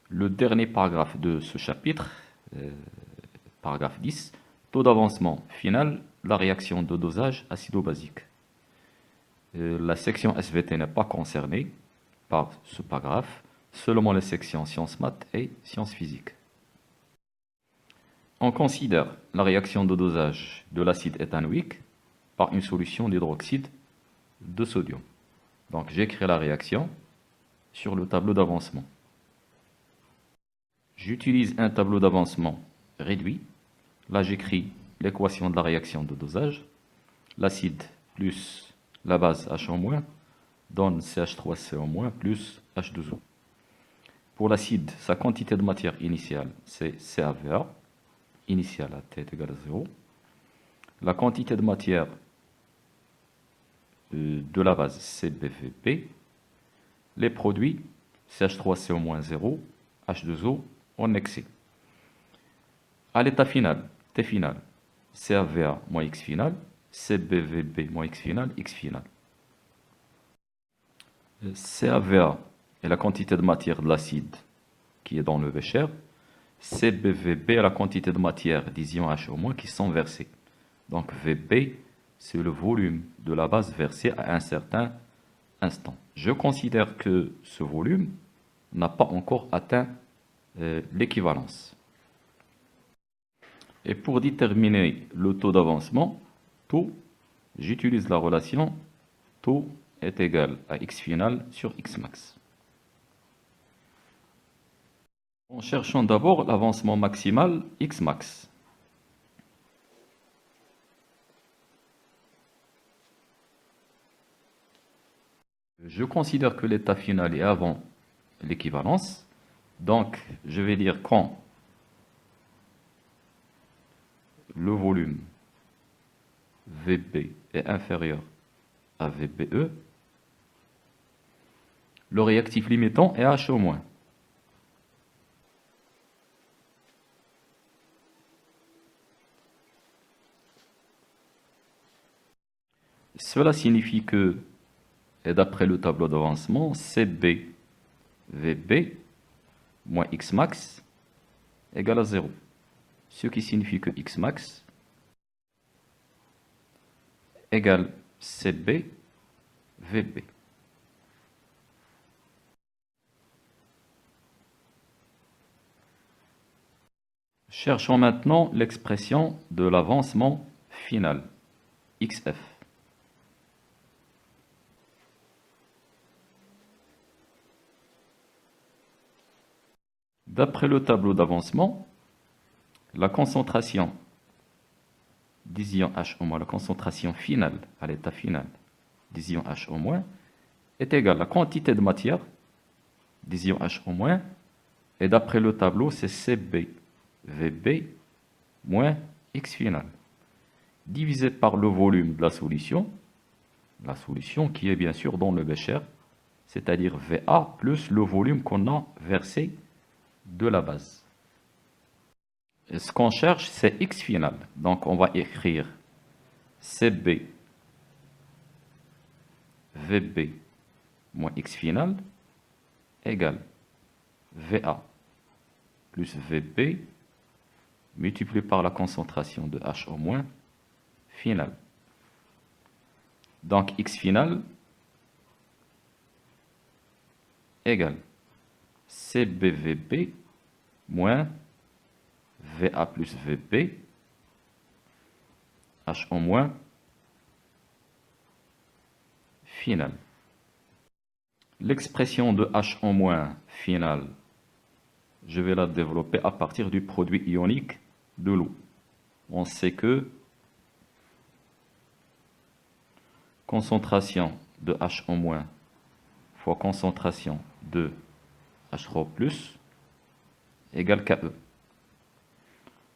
le dernier paragraphe de ce chapitre, paragraphe 10, taux d'avancement final, la réaction de dosage acido-basique. La section SVT n'est pas concernée par ce paragraphe, seulement les sections sciences maths et sciences physiques. On considère la réaction de dosage de l'acide éthanoïque par une solution d'hydroxyde de sodium. Donc j'écris la réaction sur le tableau d'avancement. J'utilise un tableau d'avancement réduit. Là j'écris l'équation de la réaction de dosage. L'acide plus la base H- donne CH3CO- plus H2O. Pour l'acide, sa quantité de matière initiale, c'est CaVa, initiale à T est égal à 0. La quantité de matière de la base, c'est BVP. Les produits, CH3CO- 0, H2O en excès. À l'état final, T final, CaVa moins X final, CBVB moins X final, X final. CaVa est la quantité de matière de l'acide qui est dans le bécher. CBVB est la quantité de matière des ions H- qui sont versés. Donc VB, c'est le volume de la base versée à un certain instant. Je considère que ce volume n'a pas encore atteint l'équivalence. Et pour déterminer le taux d'avancement, taux, j'utilise la relation taux est égal à x final sur x max. En cherchant d'abord l'avancement maximal x max. Je considère que l'état final est avant l'équivalence. Donc, je vais dire quand le volume VB est inférieur à VBE, le réactif limitant est H-. Cela signifie que, et d'après le tableau d'avancement, CB VB moins X max égale à 0. Ce qui signifie que X max égale CB VB. Cherchons maintenant l'expression de l'avancement final, XF. D'après le tableau d'avancement, la concentration des ions H-, la concentration finale, à l'état final, des ions H- est égale à la quantité de matière des ions H-, et d'après le tableau, c'est CB VB moins X final, divisé par le volume de la solution qui est bien sûr dans le bécher, c'est-à-dire VA plus le volume qu'on a versé de la base. Et ce qu'on cherche, c'est X final. Donc on va écrire CB VB moins X final égale VA plus VB multiplié par la concentration de H- finale. Donc X final égale CBVB moins VA plus VB H- finale. L'expression de H- finale, je vais la développer à partir du produit ionique de l'eau. On sait que concentration de H- fois concentration de H3+ égale KE.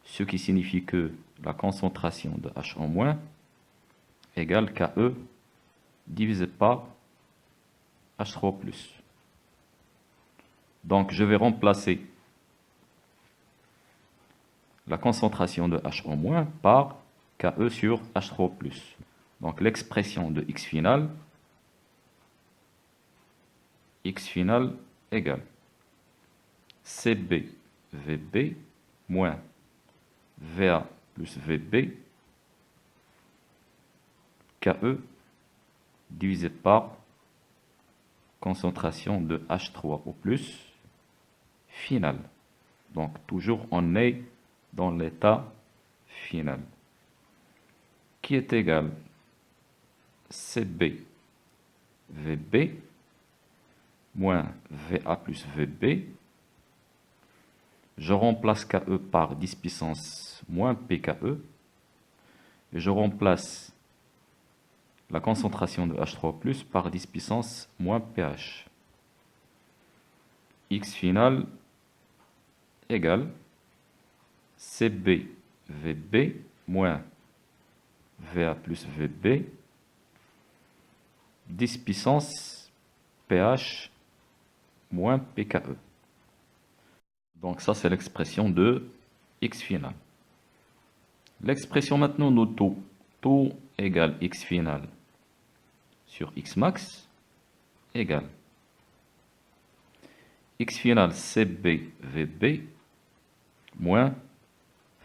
Ce qui signifie que la concentration de H- égale KE divisé par H3+. Donc je vais remplacer la concentration de H- par KE sur H3+. Donc l'expression de X final égale CB VB moins VA plus VB KE divisé par concentration de H3 au plus final. Donc toujours on est dans l'état final, qui est égal CB VB moins VA plus VB. Je remplace KE par 10 puissance moins PKE. Et je remplace la concentration de H3+ par 10 puissance moins pH. X final égale CB VB moins VA plus VB 10 puissance pH moins PKE. Donc ça c'est l'expression de X final. L'expression maintenant de taux. Taux égale X final sur X max égale X final CB VB moins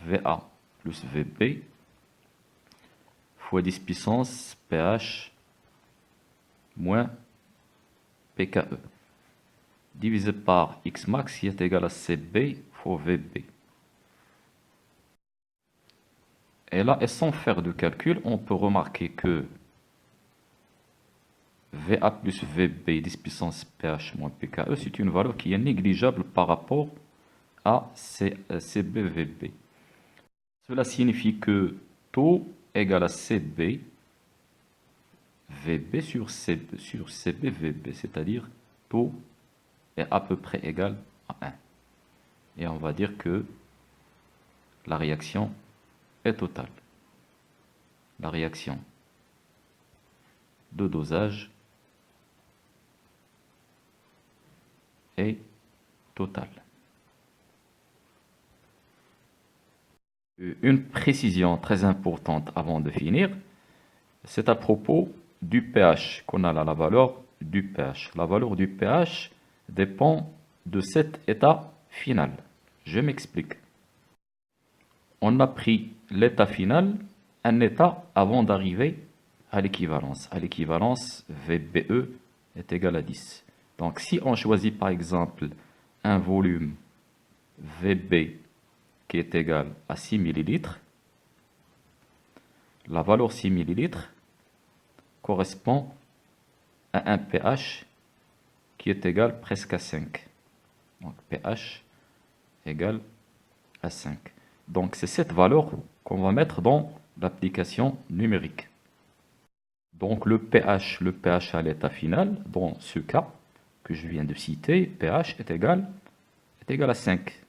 VA plus VB fois 10 puissance pH moins PKE divisé par X max qui est égal à CB fois VB. Et là, et sans faire de calcul, on peut remarquer que VA plus VB 10 puissance pH moins PKE, c'est une valeur qui est négligeable par rapport à CBVB. Cela signifie que taux égale à CB VB sur CBVB, c'est-à-dire taux est à peu près égal à 1. Et on va dire que la réaction est totale. La réaction de dosage est totale. Une précision très importante avant de finir, c'est à propos du pH qu'on a là, la valeur du pH. La valeur du pH dépend de cet état final. Je m'explique. On a pris l'état final, un état avant d'arriver à l'équivalence. À l'équivalence, VBE est égal à 10. Donc si on choisit par exemple un volume VB qui est égal à 6 ml, la valeur 6 ml correspond à un pH qui est égal presque à 5. Donc pH égale à 5. Donc c'est cette valeur qu'on va mettre dans l'application numérique. Donc le pH à l'état final, dans ce cas que je viens de citer, pH est égal à 5.